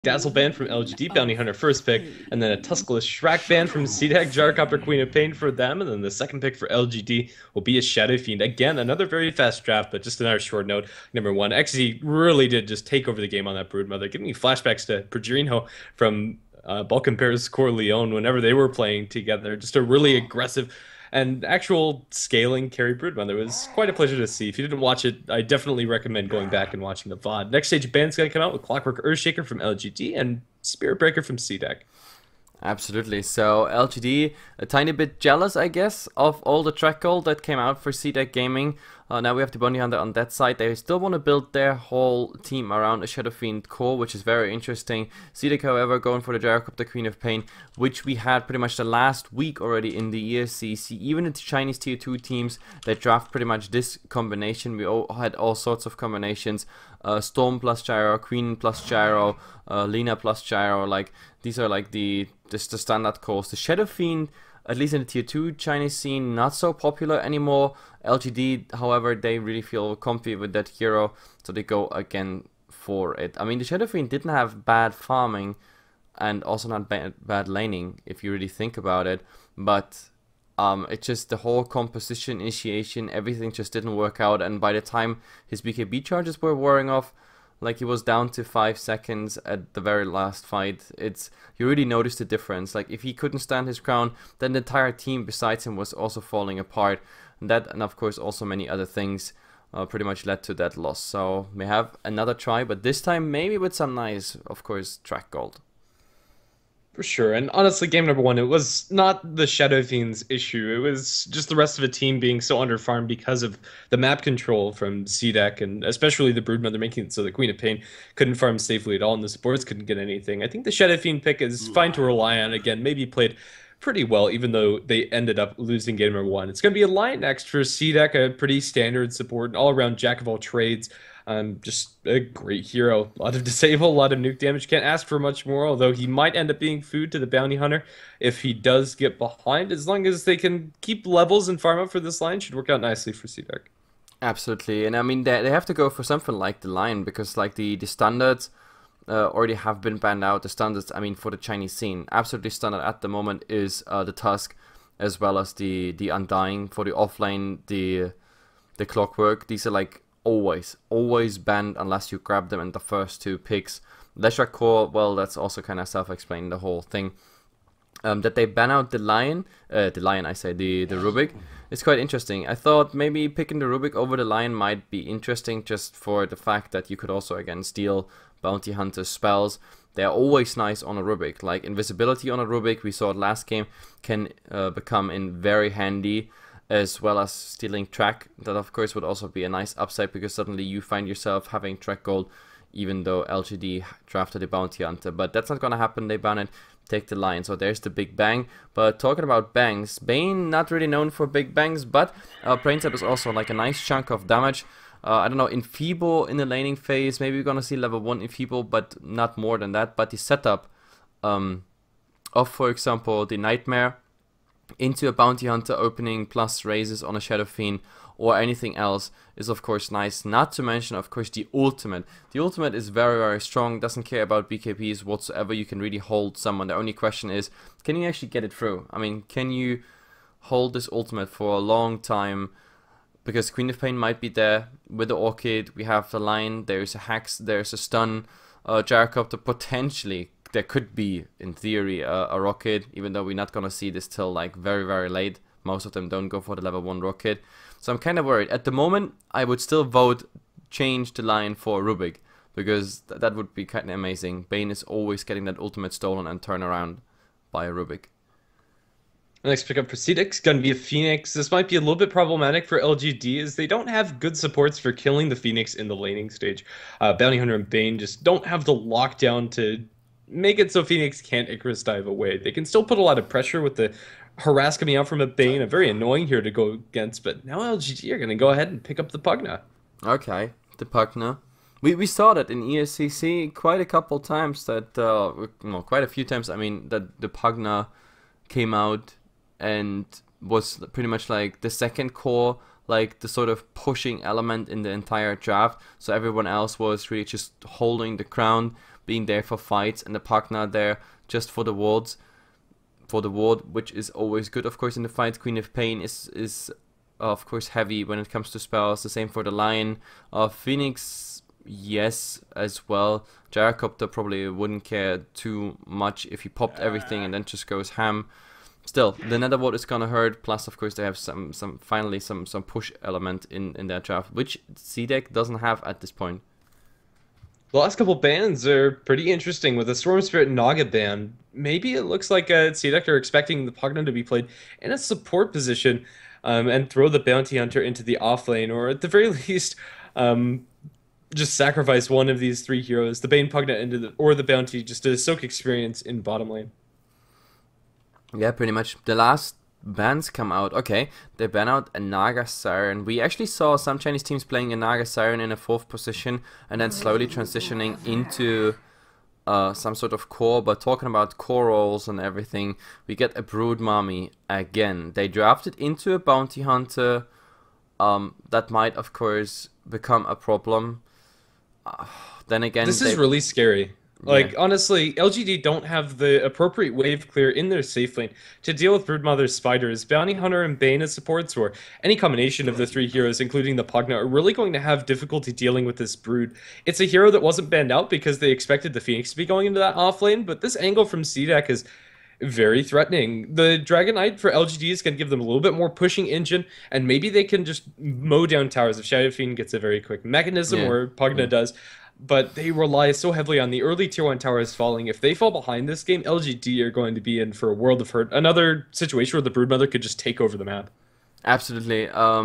Dazzle Band from LGD, Bounty Hunter first pick, and then a Tuskless Shrek Band from CDEC, Gyrocopter Queen of Pain for them, and then the second pick for LGD will be a Shadow Fiend. Again, another very fast draft, but just another short note. Number one, XZ really did just take over the game on that Broodmother, giving me flashbacks to Pergerinho from Balkan Bears Corleone whenever they were playing together. Just a really aggressive and actual scaling carry Broodmother. It was quite a pleasure to see. If you didn't watch it, I definitely recommend going back and watching the VOD. Next stage band's going to come out with Clockwork Earthshaker from LGD and Spirit Breaker from CDEC. Absolutely. So LGD, a tiny bit jealous, I guess, of all the track gold that came out for CDEC Gaming. Now we have the Bounty Hunter on that side. They still want to build their whole team around a Shadow Fiend core, which is very interesting. CDEC, however, going for the Gyrocopter Queen of Pain, which we had pretty much the last week already in the ESCC. Even the Chinese tier 2 teams that draft pretty much this combination. We all had all sorts of combinations. Storm plus Gyro, Queen plus Gyro, Lena plus Gyro. Like, these are like the standard cores. The Shadow Fiend, at least in the tier 2 Chinese scene, not so popular anymore. LGD, however, they really feel comfy with that hero, so they go again for it. I mean, the Shadow Fiend didn't have bad farming and also not bad laning, if you really think about it, but it's just the whole composition, initiation, everything just didn't work out, and by the time his BKB charges were wearing off, like he was down to 5 seconds at the very last fight, you really noticed the difference. Like, if he couldn't stand his crown, then the entire team besides him was also falling apart. And that, and of course also many other things, pretty much led to that loss. So we have another try, but this time maybe with some nice, of course, track gold. For sure. And honestly, game number one, it was not the Shadow Fiend's issue. It was just the rest of the team being so underfarmed because of the map control from CDEC, and especially the Broodmother making it so the Queen of Pain couldn't farm safely at all and the supports couldn't get anything. I think the Shadow Fiend pick is fine to rely on. Again, maybe played pretty well, even though they ended up losing game number one. It's going to be a Lion next for CDEC, a pretty standard support, all-around jack of all trades. Just a great hero. A lot of disable, a lot of nuke damage. Can't ask for much more, although he might end up being food to the Bounty Hunter if he does get behind. As long as they can keep levels and farm up for this line, should work out nicely for CDEC. Absolutely, and I mean, they have to go for something like the Lion, because like the standards already have been banned out. The standards, I mean, for the Chinese scene, absolutely standard at the moment is the Tusk, as well as the Undying. For the offlane, the Clockwork. These are like always banned unless you grab them in the first 2 picks. Leshrac Core, well, that's also kind of self-explained, the whole thing. That they ban out the Lion, the Rubik, is quite interesting. I thought maybe picking the Rubik over the Lion might be interesting, just for the fact that you could also again steal Bounty Hunter spells. They're always nice on a Rubik, like invisibility on a Rubik, we saw it last game, can become in very handy, as well as stealing track. That of course would also be a nice upside, because suddenly you find yourself having track gold, even though LGD drafted a Bounty Hunter. But that's not gonna happen, they ban it, take the Lion. So there's the big bang. But talking about bangs, Bane not really known for big bangs, but Brainsap is also like a nice chunk of damage. I don't know, Enfeeble in the laning phase, maybe we're gonna see level 1 Enfeeble, but not more than that. But the setup of, for example, the Nightmare into a Bounty Hunter opening plus raises on a Shadow Fiend or anything else is of course nice. Not to mention, of course, the ultimate. The ultimate is very strong, doesn't care about BKBs whatsoever. You can really hold someone. The only question is, can you actually get it through? I mean, can you hold this ultimate for a long time? Because Queen of Pain might be there with the Orchid. We have the Lion, there's a Hex, there's a Stun, Gyrocopter potentially. There could be, in theory, a rocket, even though we're not gonna see this till like very late. Most of them don't go for the level 1 rocket. So I'm kind of worried. At the moment, I would still vote change the Lion for Rubik, because that would be kind of amazing. Bane is always getting that ultimate stolen and turn around by a Rubik. Next pickup for CDEC is going to be a Phoenix. This might be a little bit problematic for LGD, as they don't have good supports for killing the Phoenix in the laning stage. Bounty Hunter and Bane just don't have the lockdown to make it so Phoenix can't Icarus dive away. They can still put a lot of pressure with the harass coming out from a Bane, a very annoying here to go against, but now LGD are going to go ahead and pick up the Pugna. Okay, the Pugna. We saw that in ESCC quite a couple times, that, well, quite a few times, I mean, that the Pugna came out and was pretty much like the second core, like the sort of pushing element in the entire draft. So everyone else was really just holding the crown. being there for fights, and the Pugna there just for the wards, for the ward, which is always good, of course, in the fight. Queen of Pain is of course heavy when it comes to spells. The same for the Lion. Phoenix, yes, as well. Gyrocopter probably wouldn't care too much if he popped everything and then just goes ham. Still, the Nether Ward is gonna hurt. Plus, of course, they have some push element in their draft, which CDEC doesn't have at this point. The last couple bans are pretty interesting with the Storm Spirit Naga ban. Maybe it looks like CDEC are expecting the Pugna to be played in a support position and throw the Bounty Hunter into the off lane, or at the very least, just sacrifice one of these three heroes, the Bane Pugna into the Bounty, just to soak experience in bottom lane. Yeah, pretty much. The last bans come out. Okay, they ban out a Naga Siren. We actually saw some Chinese teams playing a Naga Siren in a 4th position and then slowly transitioning into some sort of core. But talking about core roles and everything, we get a Brood Mummy again. They drafted into a Bounty Hunter. That might, of course, become a problem. Then again, this is really scary. Like, honestly, LGD don't have the appropriate wave clear in their safe lane to deal with Broodmother's spiders. Bounty Hunter and Bane as supports, or any combination of the three heroes, including the Pugna, are really going to have difficulty dealing with this Brood. It's a hero that wasn't banned out because they expected the Phoenix to be going into that off lane, but this angle from CDEC is very threatening. The Dragon Knight for LGD is going to give them a little bit more pushing engine, and maybe they can just mow down towers if Shadow Fiend gets a very quick mechanism, or Pugna does. But they rely so heavily on the early tier 1 towers falling. If they fall behind this game, LGD are going to be in for a world of hurt. Another situation where the Broodmother could just take over the map. Absolutely. I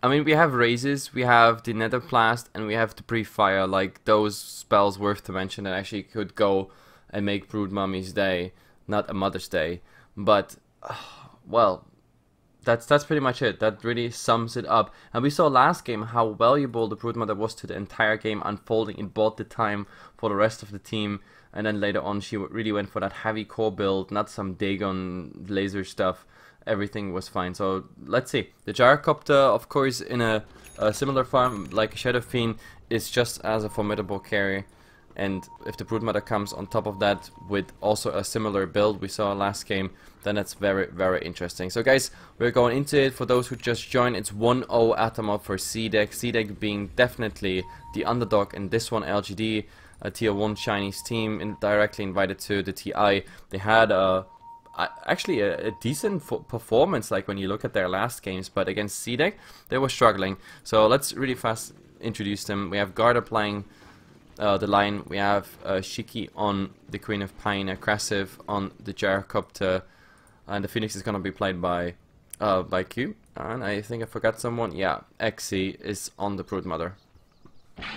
mean, we have Razes, we have the Nether Blast, and we have the Pre-Fire. Like, those spells worth to mention that actually could go and make Brood Mummy's day, not a Mother's Day. But, well, that's pretty much it. That really sums it up. And we saw last game how valuable the Broodmother was to the entire game unfolding. It bought the time for the rest of the team. And then later on, she really went for that heavy core build, not some Dagon laser stuff. Everything was fine. So let's see. The Gyrocopter, of course, in a similar farm like Shadow Fiend, is just as a formidable carry. And if the Broodmother comes on top of that with also a similar build we saw last game, then that's very, very interesting. So guys, we're going into it. For those who just joined, it's 1-0 Atomov for CDEC. CDEC being definitely the underdog in this one. LGD, a tier 1 Chinese team, directly invited to the TI. They had actually a decent performance, like when you look at their last games, but against CDEC, they were struggling. So let's really fast introduce them. We have Garda playing the Lion, we have Shiki on the Queen of Pain, Aggressive on the Gyrocopter, and the Phoenix is gonna be played by Q. And I think I forgot someone. Yeah, Xe is on the Broodmother.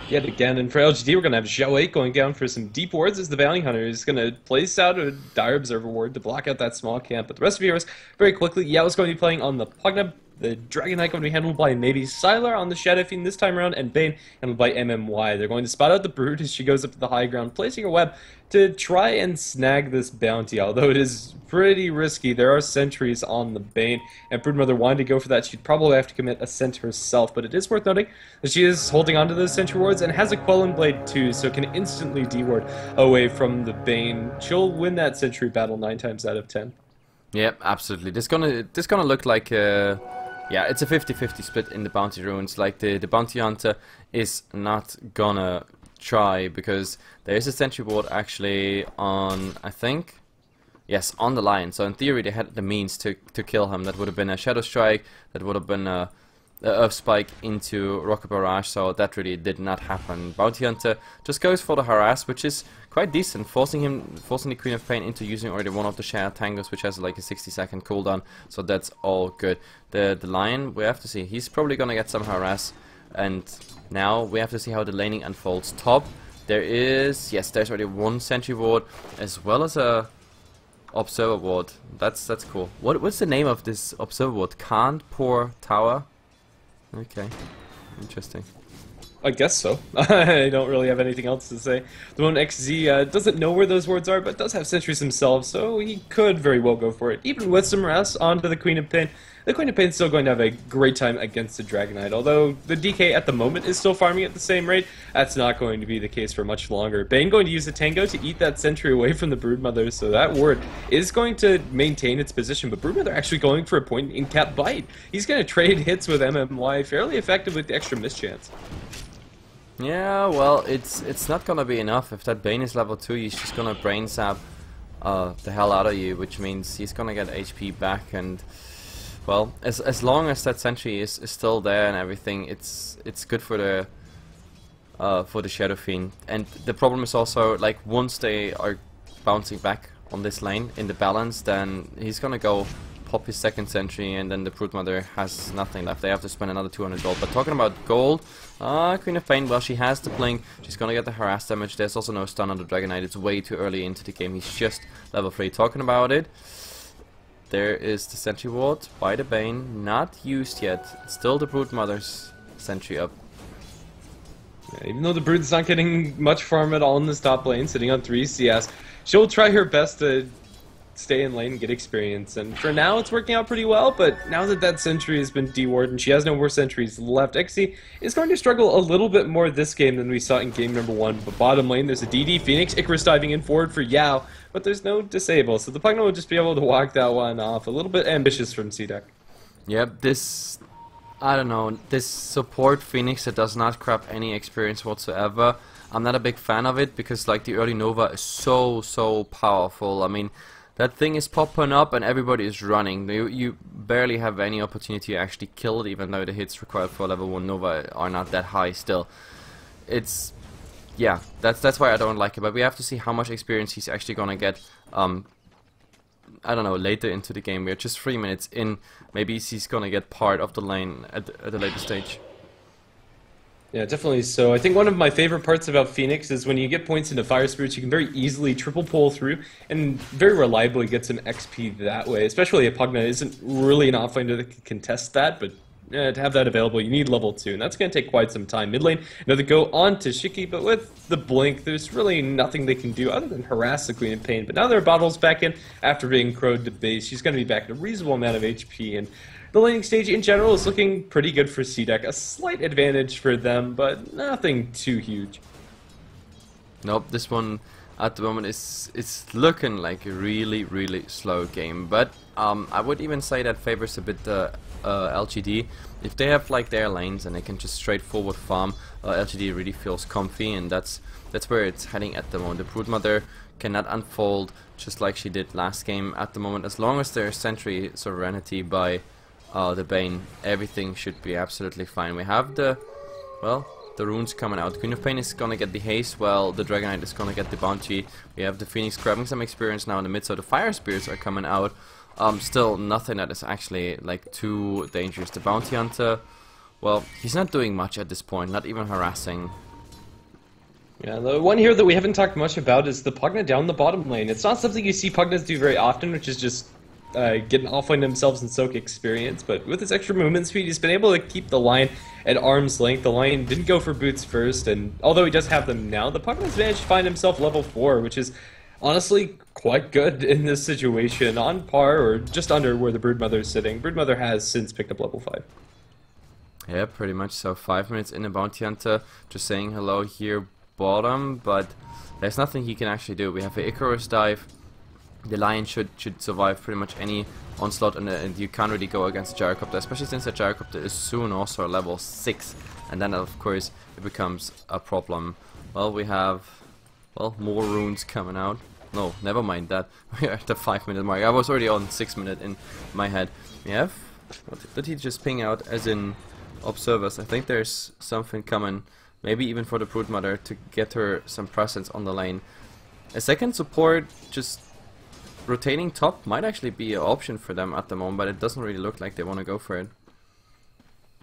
Yet again, and for LGD, we're gonna have Zhao 8 going down for some deep wards as the Bounty Hunter is gonna place out a Dire Observer ward to block out that small camp. But the rest of the heroes, very quickly, Yao is going to be playing on the Pugna. The Dragon Knight going to be handled by maybe Sylar on the Shadow Fiend this time around, and Bane handled by MMY. They're going to spot out the Brood as she goes up to the high ground, placing her web to try and snag this bounty, although it is pretty risky. There are sentries on the Bane, and Broodmother wanted to go for that. She'd probably have to commit a scent herself, but it is worth noting that she is holding onto those sentry wards and has a Quelling Blade too, so can instantly D-ward away from the Bane. She'll win that sentry battle 9 times out of 10. Yep, absolutely. This gonna look like yeah, it's a 50-50 split in the bounty runes. Like the bounty hunter is not gonna try because there is a sentry ward actually on, I think, yes, on the Lion. So in theory they had the means to kill him. That would have been a Shadow Strike, that would have been a Earth Spike into Rocket Barrage, so that really did not happen. Bounty Hunter just goes for the harass, which is quite decent, forcing the Queen of Pain into using already one of the Shadow Tangles, which has like a 60-second cooldown, so that's all good. The Lion, we have to see, he's probably gonna get some harass, and now we have to see how the laning unfolds. Top, there is, yes, there's already one sentry ward, as well as a observer ward. That's cool. What's the name of this observer ward? Can't pour tower? Okay, interesting. I guess so. I don't really have anything else to say. The one XZ doesn't know where those wards are, but does have sentries himself, so he could very well go for it. Even with some rest onto the Queen of Pain, the Queen of Pain is still going to have a great time against the Dragonite. Although the DK at the moment is still farming at the same rate, that's not going to be the case for much longer. Bane going to use the Tango to eat that sentry away from the Broodmother, so that ward is going to maintain its position. But Broodmother actually going for a point in cap bite. He's going to trade hits with MMY, fairly effective with the extra mischance. Yeah, well, it's not gonna be enough. If that Bane is level 2, he's just gonna brain sap the hell out of you, which means he's gonna get HP back. And well, as long as that sentry is still there and everything, it's good for the Shadow Fiend. And the problem is also, like, once they are bouncing back on this lane in the balance, then he's gonna go pop his second sentry, and then the Broodmother has nothing left. They have to spend another 200 gold. But talking about gold, Queen of Pain, well, she has the blink. She's gonna get the harass damage. There's also no stun on the Dragonite. It's way too early into the game. He's just level 3. Talking about it, there is the sentry ward by the Bane, not used yet. Still the Broodmother's sentry up. Yeah, even though the Brood's not getting much farm at all in this top lane, sitting on 3 CS, she'll try her best to stay in lane and get experience, and for now it's working out pretty well. But now that that sentry has been dewarded and she has no more sentries left, XC is going to struggle a little bit more this game than we saw in game number 1. But bottom lane, there's a DD Phoenix, Icarus diving in forward for Yao, but there's no disable, so the Pugna will just be able to walk that one off. A little bit ambitious from CDEC. Yep, this, I don't know, this support Phoenix that does not grab any experience whatsoever, I'm not a big fan of it, because like the early Nova is so powerful. I mean, that thing is popping up and everybody is running. You barely have any opportunity to actually kill it, even though the hits required for level 1 Nova are not that high still. It's, yeah, that's why I don't like it. But we have to see how much experience he's actually gonna get, I don't know, later into the game. We're just 3 minutes in. Maybe he's gonna get part of the lane at a later stage. Yeah, definitely. So I think one of my favorite parts about Phoenix is when you get points into Fire Spirits, you can very easily triple pull through and very reliably get some XP that way. Especially a Pugna isn't really an offlaner that can contest that, but to have that available, you need level 2, and that's going to take quite some time. Mid lane, another go on to Shiki, but with the blink, there's really nothing they can do other than harass the Queen of Pain. But now their bottle's back in after being crowed to base. She's going to be back at a reasonable amount of HP, and the laning stage in general is looking pretty good for CDEC. A slight advantage for them, but nothing too huge. Nope, this one at the moment is looking like a really slow game. But I would even say that favors a bit the LGD. If they have like their lanes and they can just straightforward farm, LGD really feels comfy, and that's where it's heading at the moment. The Broodmother cannot unfold just like she did last game at the moment. As long as there's sentry sovereignty by the Bane, everything should be absolutely fine. We have the, well, the runes coming out. Queen of Pain is gonna get the haste, while the Dragonite is gonna get the bounty. We have the Phoenix grabbing some experience now in the mid, so the Fire Spirits are coming out. Still nothing that is actually like too dangerous. The Bounty Hunter, well, he's not doing much at this point, not even harassing. Yeah, the one here that we haven't talked much about is the Pugna down the bottom lane. It's not something you see Pugnas do very often, which is just getting offlane themselves and soak experience, but with his extra movement speed, he's been able to keep the line at arm's length. The line didn't go for boots first, and although he does have them now, the Pugna's managed to find himself level 4, which is honestly quite good in this situation, on par or just under where the Broodmother is sitting. Broodmother has since picked up level 5. Yeah, pretty much so. 5 minutes in, a Bounty Hunter just saying hello here bottom, but there's nothing he can actually do. We have an Icarus dive. The Lion should survive pretty much any onslaught, and you can't really go against the Gyrocopter, especially since the Gyrocopter is soon also level 6, and then of course it becomes a problem. Well, we have, well, more runes coming out. No, never mind that. We're at the 5 minute mark. I was already on 6 minute in my head. We have, what did he just ping out as in observers? I think there's something coming, maybe even for the Broodmother to get her some presence on the lane. A second support just rotating top might actually be an option for them at the moment, but it doesn't really look like they want to go for it.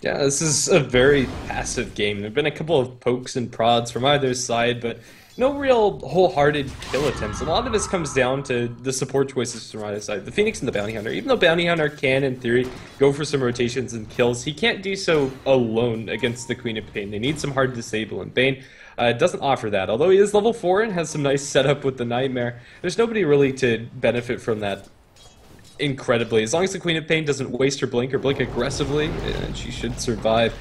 Yeah, this is a very passive game. There have been a couple of pokes and prods from either side, but no real wholehearted kill attempts. A lot of this comes down to the support choices from either side. The Phoenix and the Bounty Hunter. Even though Bounty Hunter can, in theory, go for some rotations and kills, he can't do so alone against the Queen of Pain. They need some hard disable, and Bane doesn't offer that. Although he is level 4 and has some nice setup with the Nightmare, there's nobody really to benefit from that incredibly. As long as the Queen of Pain doesn't waste her blink or blink aggressively, she should survive.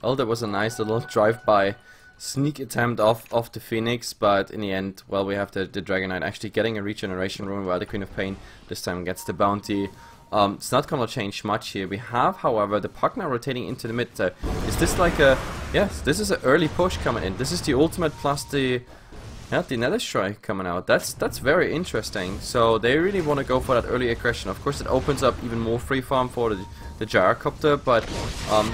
Well, that was a nice little drive-by sneak attempt off the Phoenix, but in the end, well, we have the Dragon Knight actually getting a regeneration rune while the Queen of Pain this time gets the bounty. It's not gonna change much here. We have, however, the Puck now rotating into the mid. Is this like a... Yes, this is an early push coming in. This is the ultimate plus the Nether Strike coming out. That's very interesting. So they really want to go for that early aggression. Of course, it opens up even more free farm for the Gyrocopter, but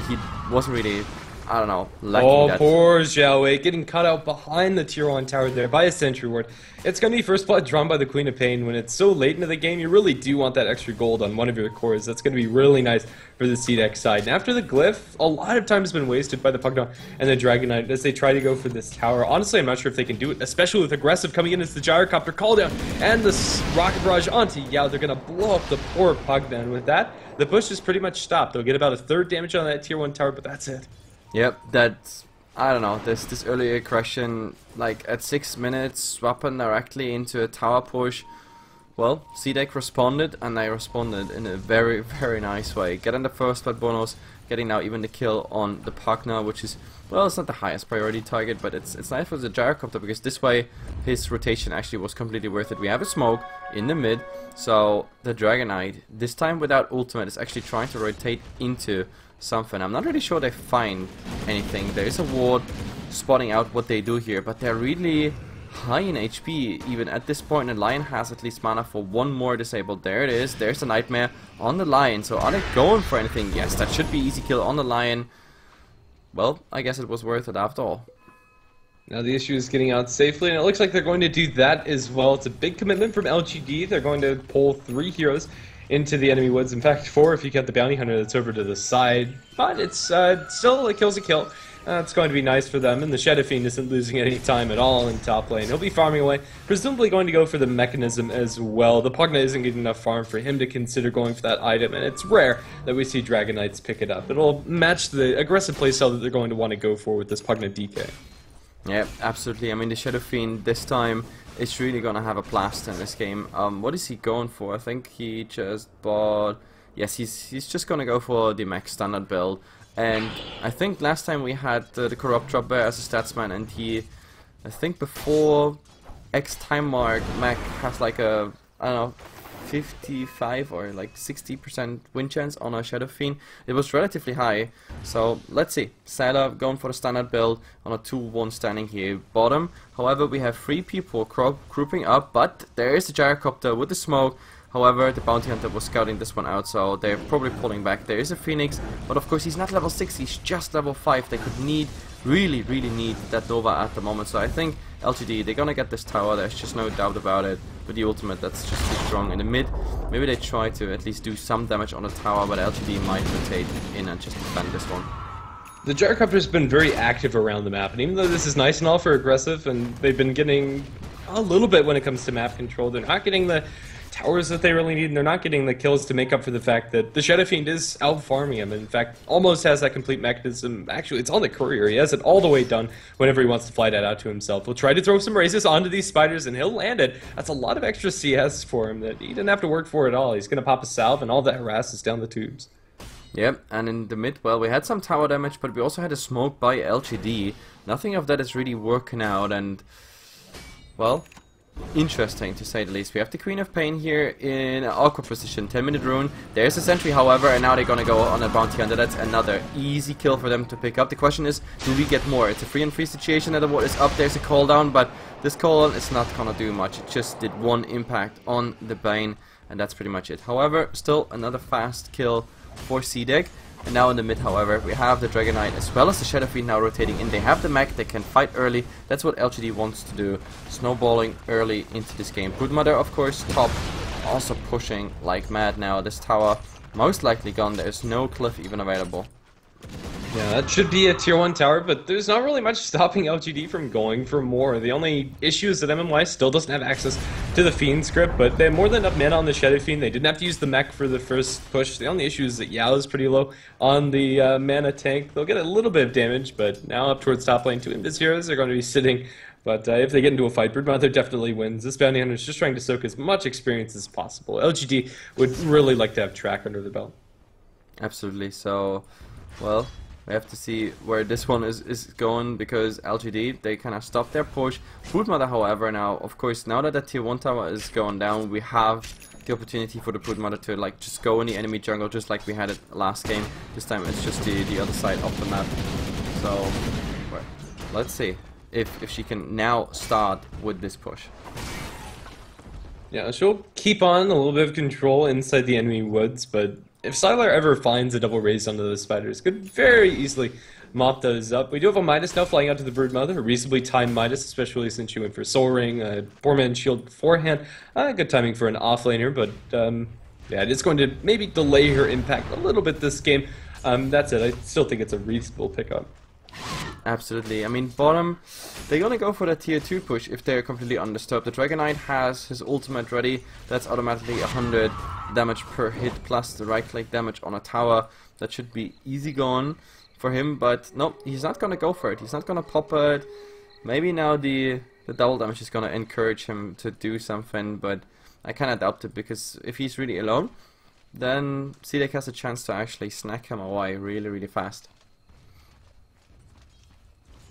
he wasn't really, I don't know, liking that. Poor Xiaowei getting cut out behind the tier 1 tower there by a sentry ward. It's going to be first blood drawn by the Queen of Pain. When it's so late into the game, you really do want that extra gold on one of your cores. That's going to be really nice for the CDEC side. And after the glyph, a lot of time has been wasted by the Pugna and the Dragon Knight as they try to go for this tower. Honestly, I'm not sure if they can do it, especially with aggressive coming in as the Gyrocopter call down and the rocket barrage onto Yao. They're going to blow up the poor Pugna, and with that, the push is pretty much stopped. They'll get about a third damage on that tier 1 tower, but that's it. Yep, that's, I don't know, this early aggression, like at 6 minutes, swapping directly into a tower push. Well, CDEC responded, and they responded in a very, very nice way. Getting the first blood bonus, getting now even the kill on the Pugna, which is, well, it's not the highest priority target, but it's nice for the Gyrocopter, because this way his rotation actually was completely worth it. We have a smoke in the mid, so the Dragon Knight, this time without ultimate, is actually trying to rotate into something. I'm not really sure they find anything. There is a ward spotting out what they do here, but they're really high in HP even at this point, and Lion has at least mana for one more disabled. There it is. There's the Nightmare on the Lion. So are they going for anything? Yes, that should be easy kill on the Lion. Well, I guess it was worth it after all. Now the issue is getting out safely, and it looks like they're going to do that as well. It's a big commitment from LGD. They're going to pull 3 heroes into the enemy woods. In fact, 4 if you get the Bounty Hunter that's over to the side. But it's still a kill's a kill. It's going to be nice for them, and the Shadow Fiend isn't losing any time at all in top lane. He'll be farming away, presumably going to go for the mechanism as well. The Pugna isn't getting enough farm for him to consider going for that item, and it's rare that we see Dragon Knights pick it up. It'll match the aggressive playstyle that they're going to want to go for with this Pugna DK. Yeah, absolutely. I mean, the Shadow Fiend this time is really gonna have a blast in this game. What is he going for? I think he just bought... Yes, he's just gonna go for the max standard build. And I think last time we had the Corrupt Drop Bear as a statsman, and he, I think before X time mark, Mac has like a, I don't know, 55 or like 60% win chance on a Shadow Fiend. It was relatively high, so let's see. Sailor going for the standard build on a 2-1 standing here bottom. However, we have 3 people grouping up, but there is the Gyrocopter with the smoke. However, the Bounty Hunter was scouting this one out, so they're probably pulling back. There is a Phoenix, but of course he's not level 6, he's just level 5. They could really need that Nova at the moment, so I think LGD, they're gonna get this tower, there's just no doubt about it. With the ultimate, that's just too strong. In the mid, maybe they try to at least do some damage on the tower, but LGD might rotate in and just defend this one. The Gyrocopter's been very active around the map, and even though this is nice and all for aggressive, and they've been getting a little bit when it comes to map control, they're not getting the towers that they really need, and they're not getting the kills to make up for the fact that the Shadow Fiend is out farming him. In fact, almost has that complete mechanism. Actually, it's on the courier. He has it all the way done whenever he wants to fly that out to himself. He'll try to throw some raises onto these spiders, and he'll land it. That's a lot of extra CS for him that he didn't have to work for at all. He's going to pop a salve, and all that harasses down the tubes. Yep, and in the mid, well, we had some tower damage, but we also had a smoke by LGD. Nothing of that is really working out, and, well, interesting to say the least. We have the Queen of Pain here in an awkward position, 10-minute rune. There's a sentry, however, and now they're gonna go on a Bounty Hunter. That's another easy kill for them to pick up. The question is, do we get more? It's a 3-on-3 situation, and the ward is up. There's a cooldown, but this cooldown is not gonna do much. It just did 1 impact on the Bane, and that's pretty much it. However, still another fast kill for CDEC. And now in the mid, however, we have the Dragon Knight as well as the Shadow Fiend now rotating in. They have the mech, they can fight early. That's what LGD wants to do. Snowballing early into this game. Broodmother, of course, top. Also pushing like mad now. This tower most likely gone. There's no cliff even available. Yeah, that should be a tier 1 tower, but there's not really much stopping LGD from going for more. The only issue is that MMY still doesn't have access to the Fiend script, but they have more than enough mana on the Shadow Fiend. They didn't have to use the mech for the first push. The only issue is that Yao is pretty low on the mana tank. They'll get a little bit of damage, but now up towards top lane, 2 Invis heroes are going to be sitting. But if they get into a fight, Broodmother definitely wins. This Bounty Hunter is just trying to soak as much experience as possible. LGD would really like to have track under the belt. Absolutely. So, well, we have to see where this one is going, because LGD, they kind of stopped their push. Broodmother, however, now, of course, now that the tier 1 tower is going down, we have the opportunity for the Broodmother to like just go in the enemy jungle just like we had it last game. This time it's just the other side of the map. So, well, let's see if she can now start with this push. Yeah, she'll keep on a little bit of control inside the enemy woods, but if Sylar ever finds a double raise onto those spiders, could very easily mop those up. We do have a Midas now flying out to the Broodmother, a reasonably timed Midas, especially since she went for Soul Ring, 4-man shield beforehand. Good timing for an offlaner, but yeah, it's going to maybe delay her impact a little bit this game. That's it. I still think it's a reasonable pickup. Absolutely. I mean, bottom, they're gonna go for the tier 2 push if they're completely undisturbed. The Dragon Knight has his ultimate ready. That's automatically 100 damage per hit plus the right click damage on a tower. That should be easy going for him, but no, he's not gonna go for it. He's not gonna pop it. Maybe now the double damage is gonna encourage him to do something, but I kinda doubt it, because if he's really alone, then CDEC has a chance to actually snack him away really, really fast.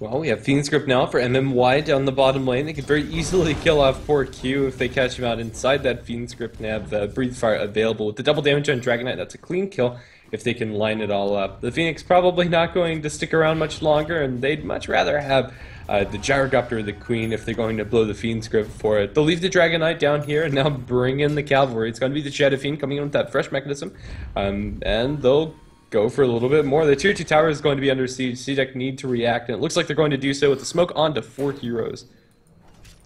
Well, we have Fiend Script now for MMY down the bottom lane. They could very easily kill off poor Q if they catch him out inside that Fiend Script and have Breathe Fire available. With the double damage on Dragon Knight, that's a clean kill if they can line it all up. The Phoenix probably not going to stick around much longer, and they'd much rather have the Gyrocopter or the Queen if they're going to blow the Fiend Script for it. They'll leave the Dragon Knight down here and now bring in the Cavalry. It's going to be the Shadow Fiend coming in with that fresh mechanism, and they'll go for a little bit more. The tier 2 tower is going to be under siege. CDEC need to react, and it looks like they're going to do so with the smoke on to 4 heroes.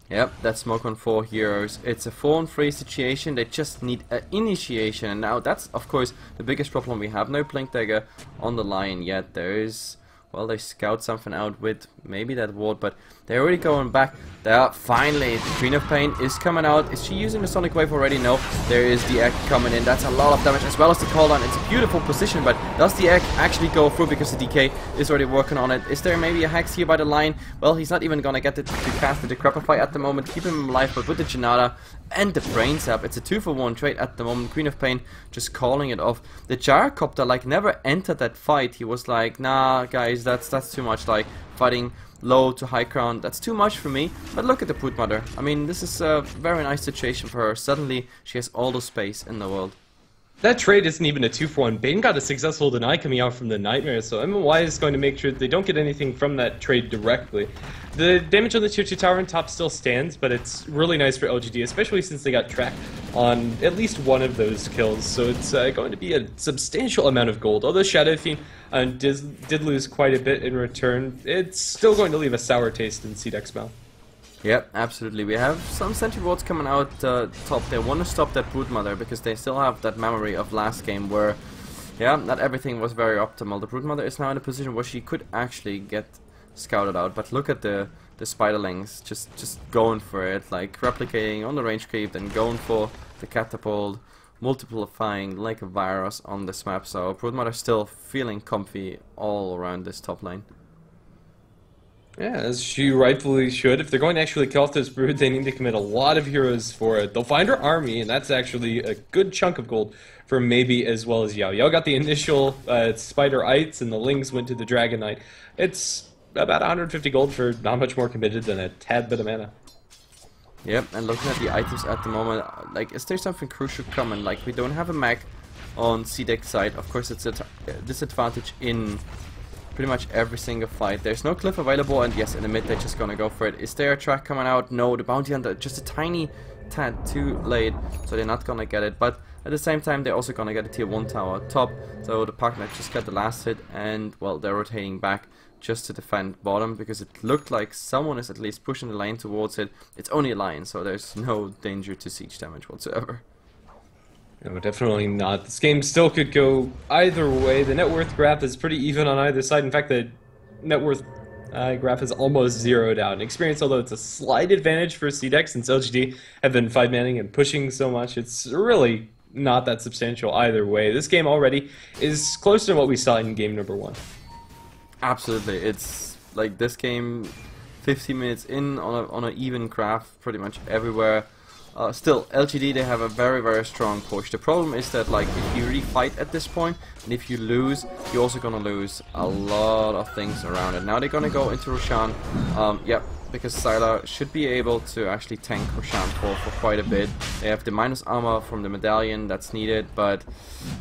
Yep, that's smoke on 4 heroes. It's a 4-on-3 situation. They just need an initiation, and now that's of course the biggest problem. We have no Blink Dagger on the line yet. There is, well, they scout something out with maybe that ward, but they're already going back. There, finally, the Queen of Pain is coming out. Is she using the Sonic Wave already? No. There is the egg coming in. That's a lot of damage, as well as the cooldown. It's a beautiful position, but does the egg actually go through, because the DK is already working on it? Is there maybe a Hex here by the line? Well, he's not even gonna get it to cast the Decrepify at the moment, keep him alive, but with the Janata and the Brain Sap, it's a 2-for-1 trade at the moment. Queen of Pain just calling it off. The Gyrocopter like never entered that fight. He was like, nah guys, that's too much, like fighting low to high ground, that's too much for me. But look at the Broodmother. I mean, this is a very nice situation for her. Suddenly she has all the space in the world. That trade isn't even a 2-for-1. Bane got a successful deny coming out from the Nightmare, so MMY is going to make sure that they don't get anything from that trade directly. The damage on the tier 2 tower and top still stands, but it's really nice for LGD, especially since they got track on at least one of those kills, so it's going to be a substantial amount of gold. Although Shadow Fiend did lose quite a bit in return, it's still going to leave a sour taste in CDEC's mouth. Yep, absolutely. We have some sentry wards coming out top. They want to stop that Broodmother, because they still have that memory of last game where, yeah, not everything was very optimal. The Broodmother is now in a position where she could actually get scouted out, but look at the Spiderlings just going for it, like replicating on the range creep, then going for the catapult, multiplying like a virus on this map. So Broodmother still feeling comfy all around this top lane. Yeah, as she rightfully should. If they're going to actually kill off this brood, they need to commit a lot of heroes for it. They'll find her army, and that's actually a good chunk of gold for maybe as well as Yao. Yao got the initial Spider-ites, and the Lings went to the Dragon Knight. It's about 150 gold for not much more committed than a tad bit of mana. Yep, and looking at the items at the moment, like, is there something crucial coming? Like, we don't have a mech on CDEC side. Of course, it's a disadvantage in pretty much every single fight. There's no cliff available, and yes, in the mid they're just gonna go for it. Is there a track coming out? No, the bounty hunter just a tiny tad too late, so they're not gonna get it. But at the same time, they're also gonna get a tier 1 tower top, so the partner just got the last hit, and well, they're rotating back just to defend bottom, because it looked like someone is at least pushing the lane towards it. It's only a line, so there's no danger to siege damage whatsoever. No, definitely not. This game still could go either way. The net worth graph is pretty even on either side. In fact, the net worth graph is almost zeroed out. In experience, although it's a slight advantage for CDEC since LGD have been 5-manning and pushing so much, it's really not that substantial either way. This game already is close to what we saw in game number 1. Absolutely, it's like this game, 15 minutes in on an even graph, pretty much everywhere. Still, LGD, they have a very, very strong push. The problem is that, like, if you really fight at this point, and if you lose, you're also gonna lose a lot of things around it. Now they're gonna go into Roshan, yep, because Sylar should be able to actually tank Roshan for quite a bit. They have the minus armor from the medallion that's needed, but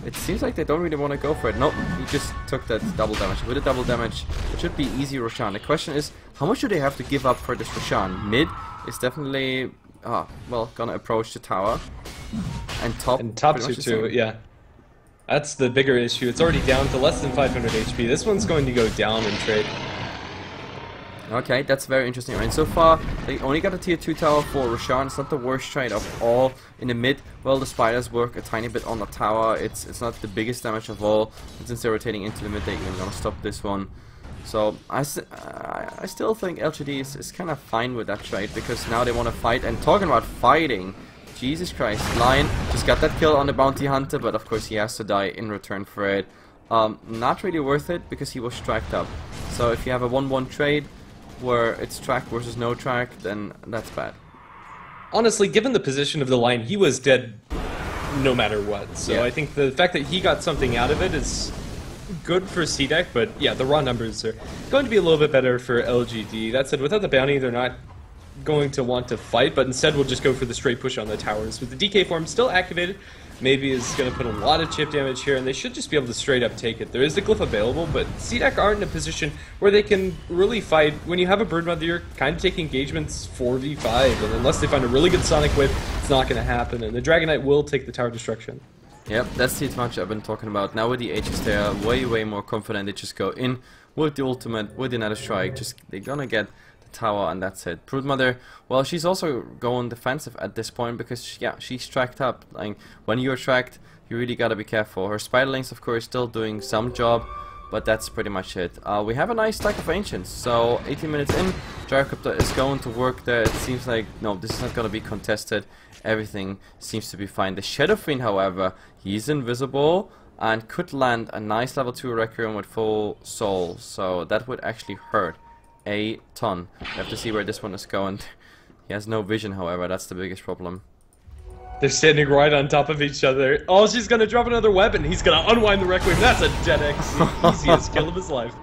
it seems like they don't really want to go for it. Nope, he just took that double damage. With the double damage, it should be easy Roshan. The question is, how much do they have to give up for this Roshan? Mid is definitely... well, gonna approach the tower. And top two too, yeah. That's the bigger issue. It's already down to less than 500 HP. This one's going to go down in trade. Okay, that's very interesting. I mean, so far, they only got a tier 2 tower for Roshan. It's not the worst trade of all. In the mid, well, the spiders work a tiny bit on the tower. It's not the biggest damage of all. And since they're rotating into the mid, they're even gonna stop this one. So I still think LGD is kind of fine with that trade, because now they want to fight. And talking about fighting, Jesus Christ, Lion just got that kill on the bounty hunter, but of course he has to die in return for it. Not really worth it, because he was tracked up. So if you have a 1-1 trade where it's track versus no track, then that's bad. Honestly, given the position of the line, he was dead no matter what. So yeah. I think the fact that he got something out of it is good for CDEC, but yeah, the raw numbers are going to be a little bit better for LGD. That said, without the bounty, they're not going to want to fight, but instead we'll just go for the straight push on the towers. With the DK form still activated, maybe is going to put a lot of chip damage here, and they should just be able to straight up take it. There is the glyph available, but CDEC aren't in a position where they can really fight. When you have a Broodmother, you're kind of taking engagements 4v5, and unless they find a really good Sonic Whip, it's not going to happen, and the Dragon Knight will take the tower destruction. Yep, that's the advantage I've been talking about. Now with the Aegis, they are way more confident. They just go in with the ultimate, with another strike. Just they're gonna get the tower, and that's it. Broodmother, well, she's also going defensive at this point, because yeah, she's tracked up. Like, when you're tracked, you really gotta be careful. Her Spiderlings, of course, still doing some job, but that's pretty much it. We have a nice stack of Ancients, so 18 minutes in, Gyrocopter is going to work there. It seems like, no, this is not going to be contested. Everything seems to be fine. The Shadow Fiend, however, he's invisible and could land a nice level 2 Requiem with full soul, so that would actually hurt a ton. We have to see where this one is going. He has no vision, however, that's the biggest problem. They're standing right on top of each other. Oh, she's gonna drop another weapon. He's gonna unwind the Requiem. That's a dead X. The easiest kill of his life.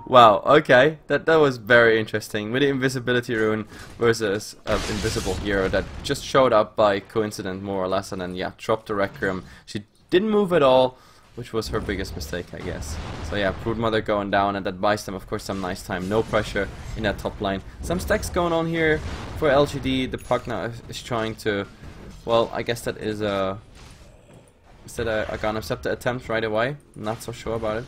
Wow, okay. That was very interesting. With the invisibility rune versus an invisible hero that just showed up by coincidence, more or less, and then, yeah, dropped the Requiem. She didn't move at all, which was her biggest mistake, I guess. So yeah, Broodmother going down, and that buys them, of course, some nice time. No pressure in that top line. Some stacks going on here for LGD. The puck now is trying to... Well, I guess that is a... Is that a Gun Scepter attempt right away? Not so sure about it.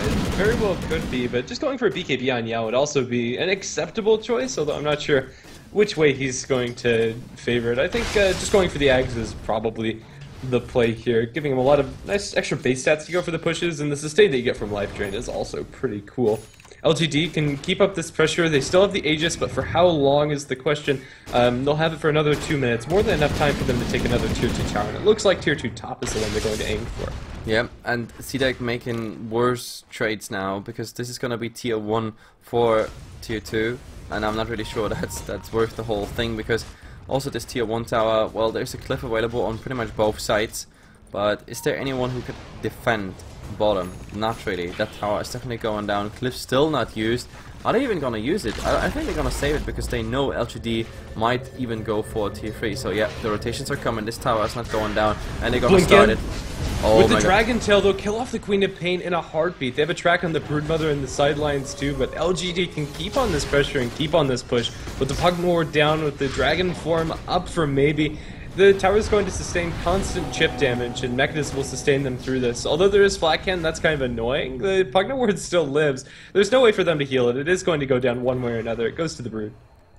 It very well could be, but just going for a BKB on Yao would also be an acceptable choice, although I'm not sure which way he's going to favor it. I think just going for the Ags is probably the play here, giving him a lot of nice extra base stats to go for the pushes, and the sustain that you get from Life Drain is also pretty cool. LGD can keep up this pressure. They still have the Aegis, but for how long is the question. They'll have it for another 2 minutes. More than enough time for them to take another tier 2 tower, and it looks like tier 2 top is the one they're going to aim for. Yeah, and CDEC making worse trades now, because this is going to be tier 1 for tier 2, and I'm not really sure that's worth the whole thing, because also this tier 1 tower, well, there's a cliff available on pretty much both sides, but is there anyone who could defend bottom? Not really. That tower is definitely going down. Cliff still not used. Are they even gonna use it? I think they're gonna save it, because they know LGD might even go for tier 3. So yeah, the rotations are coming. This tower is not going down, and they're gonna start it. Oh, with the Dragon Tail, they'll kill off the Queen of Pain in a heartbeat. They have a track on the Broodmother and the sidelines too, but LGD can keep on this pressure and keep on this push. With the Pugmore down, with the Dragon form up for maybe, the tower is going to sustain constant chip damage, and Mechanist will sustain them through this. Although there is Flat Cannon, that's kind of annoying. The Pugmore still lives. There's no way for them to heal it. It is going to go down one way or another. It goes to the Brood.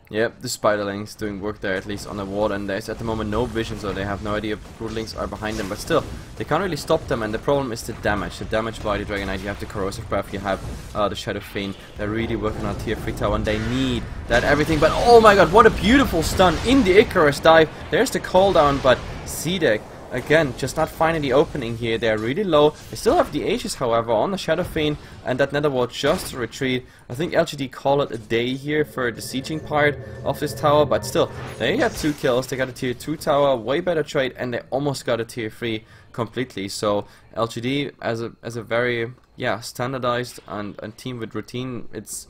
Yep, the Spiderlings doing work there, at least on the wall, and there's at the moment no vision, so they have no idea if Broodlings are behind them, but still, they can't really stop them, and the problem is the damage by the Dragon Knight. You have the Corrosive Breath, you have the Shadow Fiend. They're really working on tier 3 tower, and they need that everything, but oh my god, what a beautiful stun in the Icarus dive. There's the call down, but CDEC, again, just not finding the opening here. They're really low. They still have the Aegis, however, on the Shadow Fiend, and that Nether Wall just to retreat. I think LGD call it a day here for the sieging part of this tower, but still, they got 2 kills. They got a tier 2 tower, way better trade, and they almost got a tier 3 completely. So LGD as a very standardized and team with routine. It's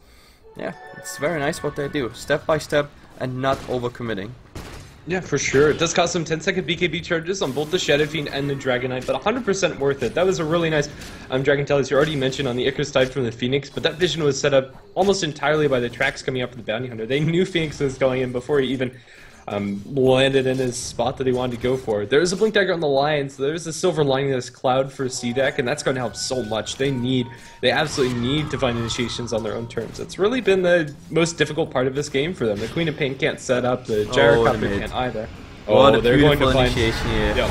very nice what they do, step by step, and not overcommitting. Yeah, for sure. It does cost some 10-second BKB charges on both the Shadow Fiend and the Dragon Knight, but 100% worth it. That was a really nice Dragon Tail, as you already mentioned, on the Icarus dive from the Phoenix, but that vision was set up almost entirely by the tracks coming up with the Bounty Hunter. They knew Phoenix was going in before he even landed in his spot that he wanted to go for. There is a Blink Dagger on the line, so there's a silver lining to this cloud for CDEC, and that's going to help so much. They absolutely need to find initiations on their own terms. It's really been the most difficult part of this game for them. The Queen of Pain can't set up, the Gyrocopter can't either. Oh, they're going to find initiation here. Yep.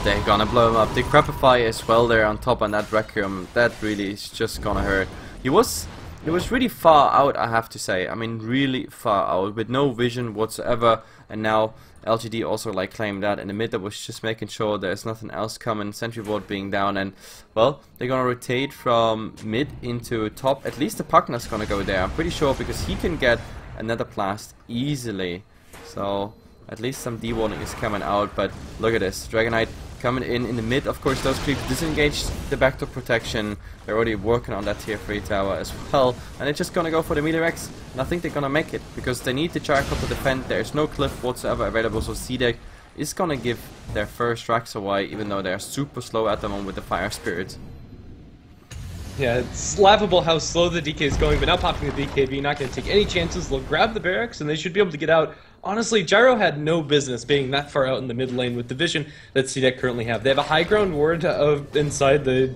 They're gonna blow him up. The Crepify as well there on top on that Requiem. That really is just gonna hurt. He was really far out, I have to say. I mean, really far out, with no vision whatsoever. And now LGD also like claimed that in the mid. That was just making sure there's nothing else coming. Sentry Ward being down, and well, they're gonna rotate from mid into top. At least the Pugna's gonna go there, I'm pretty sure, because he can get another blast easily. So at least some D-warning is coming out. But look at this, Dragon Knight coming in the mid. Of course, those creeps disengage the backdoor protection. They're already working on that tier 3 tower as well, and they're just gonna go for the Meteor X, and I think they're gonna make it, because they need the Gyrocopter to defend. There's no cliff whatsoever available, so CDEC is gonna give their first racks away, even though they're super slow at the moment with the Fire Spirit. Yeah, it's laughable how slow the DK is going, but now popping the BKB, not going to take any chances. They'll grab the barracks, and they should be able to get out. Honestly, Gyro had no business being that far out in the mid lane with the vision that CDEC currently have. They have a high ground ward inside the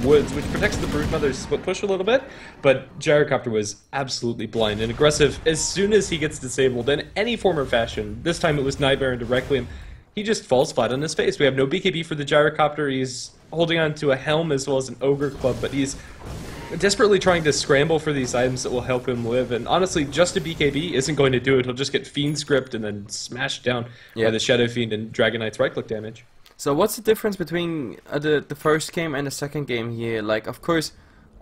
woods, which protects the Broodmother's split push a little bit, but Gyrocopter was absolutely blind and aggressive as soon as he gets disabled in any form or fashion. This time it was Nightmare into Requiem. He just falls flat on his face. We have no BKB for the Gyrocopter. He's holding on to a helm as well as an Ogre Club, but he's desperately trying to scramble for these items that will help him live, and honestly, just a BKB isn't going to do it. He'll just get Fiend Script and then smashed down by the Shadow Fiend and Dragon Knight's right-click damage. So what's the difference between the first game and the second game here? Like, of course,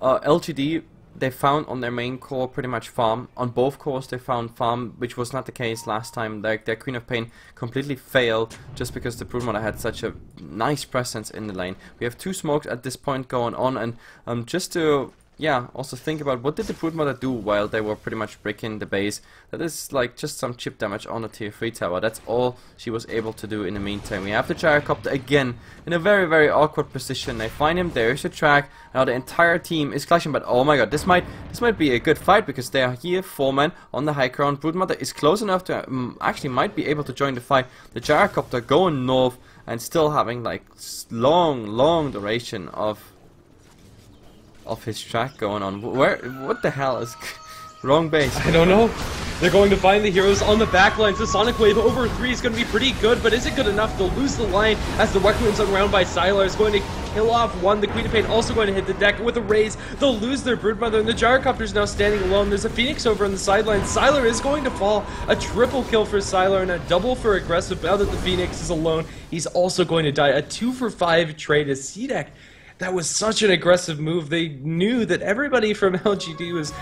LGD, they found on their main core pretty much farm. On both cores they found farm, which was not the case last time. Like, their Queen of Pain completely failed just because the Broodmother had such a nice presence in the lane. We have 2 smokes at this point going on, and just to also think about what did the Broodmother do while they were pretty much breaking the base. That is like just some chip damage on the tier 3 tower. That's all she was able to do in the meantime. We have the Gyrocopter again in a very, very awkward position. They find him, there's the track. Now the entire team is clashing, but oh my god, this might be a good fight, because they are here 4 men on the high ground. Broodmother is close enough to actually might be able to join the fight. The Gyrocopter going north and still having like long duration of his track going on. What the hell is wrong base? I don't know. They're going to find the heroes on the back lines. The Sonic Wave over 3 is going to be pretty good, but is it good enough? They'll lose the line as the Requiem's around by Sylar is going to kill off one. The Queen of Pain also going to hit the deck with a raise. They'll lose their Broodmother, and the Gyrocopter's now standing alone. There's a Phoenix over on the sideline. Sylar is going to fall. A triple kill for Sylar and a double for Aggressive. Now that the Phoenix is alone, he's also going to die. A 2-for-5 trade as CDEC. That was such an aggressive move. They knew that everybody from LGD was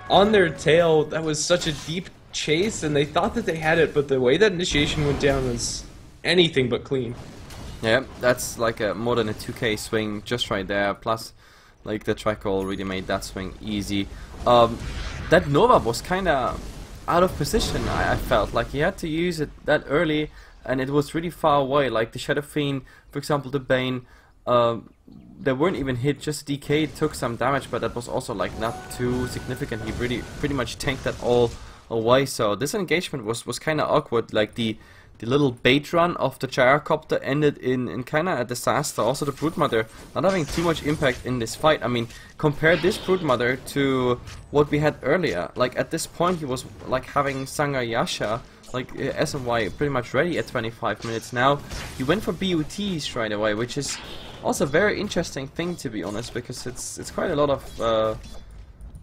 on their tail. That was such a deep chase, and they thought that they had it, but the way that initiation went down was anything but clean. Yeah, that's like more than a 2k swing just right there. Plus, like, the track roll really made that swing easy. That Nova was kind of out of position, I felt. Like, he had to use it that early, and it was really far away. Like, the Shadow Fiend, for example, the Bane, they weren't even hit, just DK took some damage, but that was also like not too significant. He pretty much tanked that all away. So this engagement was kind of awkward. Like the the little bait run of the gyrocopter ended in kind of a disaster. Also the Broodmother not having too much impact in this fight. I mean, compare this Broodmother to what we had earlier. Like at this point he was like having Sangayasha, like SMY pretty much ready at 25 minutes. Now he went for BUTs right away, which is also a very interesting thing, to be honest, because it's quite a lot of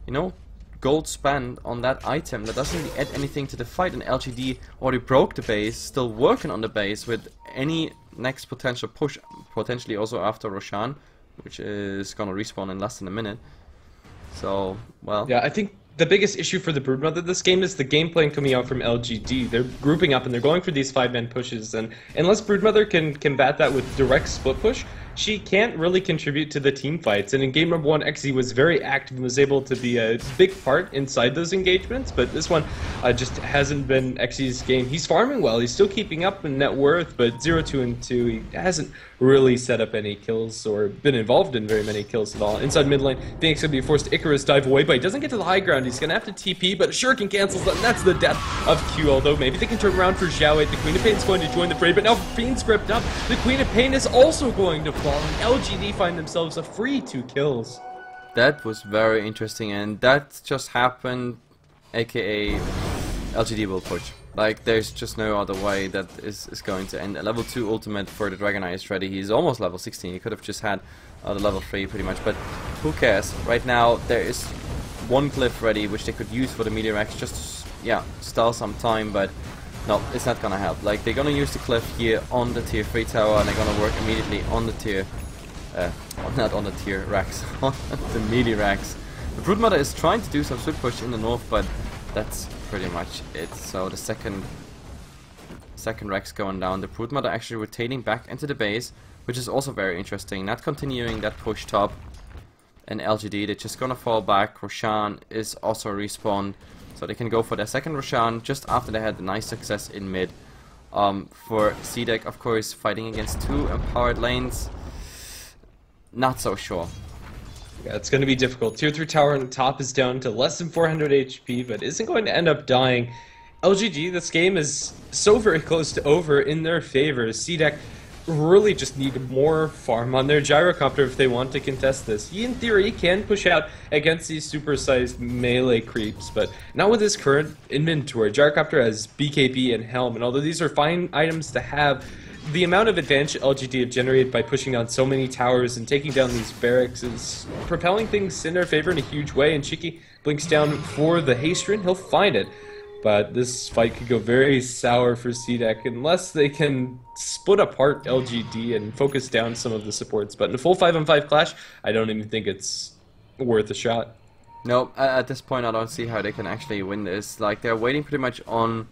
you know, gold spent on that item that doesn't really add anything to the fight. And LGD already broke the base, still working on the base with any next potential push, potentially also after Roshan, which is gonna respawn in less than a minute. So, well, yeah, I think the biggest issue for the Broodmother this game is the game plan coming out from LGD. They're grouping up and they're going for these 5-man pushes, and unless Broodmother can combat that with direct split push, she can't really contribute to the team fights. And in game number 1, XZ was very active and was able to be a big part inside those engagements, but this one just hasn't been XZ's game. He's farming well, he's still keeping up in net worth, but 0-2 and 2, he hasn't really set up any kills or been involved in very many kills at all. Inside mid lane, Phoenix gonna be forced to Icarus dive away, but he doesn't get to the high ground. He's gonna have to TP, but Shuriken cancels that, and that's the death of Q. Although maybe they can turn around for Xiao. The Queen of Pain's going to join the fray, but now Fiend's gripped up. The Queen of Pain is also going to fall, and LGD find themselves a free 2 kills. that was very interesting, and that just happened, aka LGD will push. Like, there's just no other way that is going to end. A level 2 ultimate for the Dragon Eye is ready. He's almost level 16. He could have just had the level 3 pretty much, but who cares? Right now, there is one cliff ready, which they could use for the Meteorax, just to, yeah, stall some time, but no, it's not gonna help. Like, they're gonna use the cliff here on the tier 3 tower, and they're gonna work immediately on the tier, not on the tier racks, on the Meteorax. The Broodmother is trying to do some swift push in the north, but that's pretty much it. So the second Rex going down. The Broodmother actually rotating back into the base, which is also very interesting. Not continuing that push top. And LGD, they're just gonna fall back. Roshan is also respawned, so they can go for their second Roshan just after they had a nice success in mid. For CDEC, of course, fighting against 2 empowered lanes, not so sure. Yeah, it's going to be difficult. Tier 3 tower on the top is down to less than 400 HP, but isn't going to end up dying. LGD, this game is so very close to over in their favor. CDEC really just need more farm on their gyrocopter if they want to contest this. He, in theory, can push out against these super-sized melee creeps, but not with his current inventory. Gyrocopter has BKB and Helm, and although these are fine items to have, the amount of advantage LGD have generated by pushing down so many towers and taking down these barracks is propelling things in their favor in a huge way, and Cheeky blinks down for the haste rune. He'll find it. But this fight could go very sour for CDEC unless they can split apart LGD and focus down some of the supports. But in a full 5-on-5 clash, I don't even think it's worth a shot. No, at this point I don't see how they can actually win this. Like, they're waiting pretty much on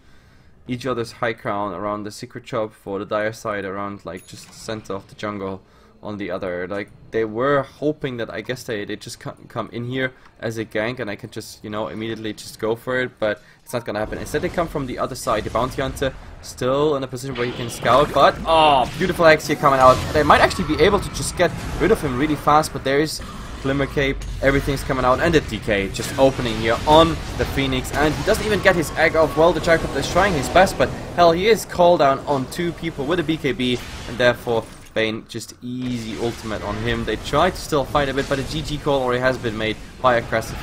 each other's high ground around the secret shop for the dire side, around like just the center of the jungle on the other. Like, they were hoping that, I guess they just come in here as a gank and I can just, you know, immediately just go for it, but it's not gonna happen. Instead they come from the other side. The bounty hunter still in a position where he can scout, but oh, beautiful X here coming out. They might actually be able to just get rid of him really fast, but there is Glimmer Cape, everything's coming out, and the DK just opening here on the Phoenix, and he doesn't even get his egg off. Well, the Gyrocopter is trying his best, but hell, he is called down on 2 people with a BKB, and therefore Bane just easy ultimate on him. They try to still fight a bit, but a GG call already has been made by Aggressive.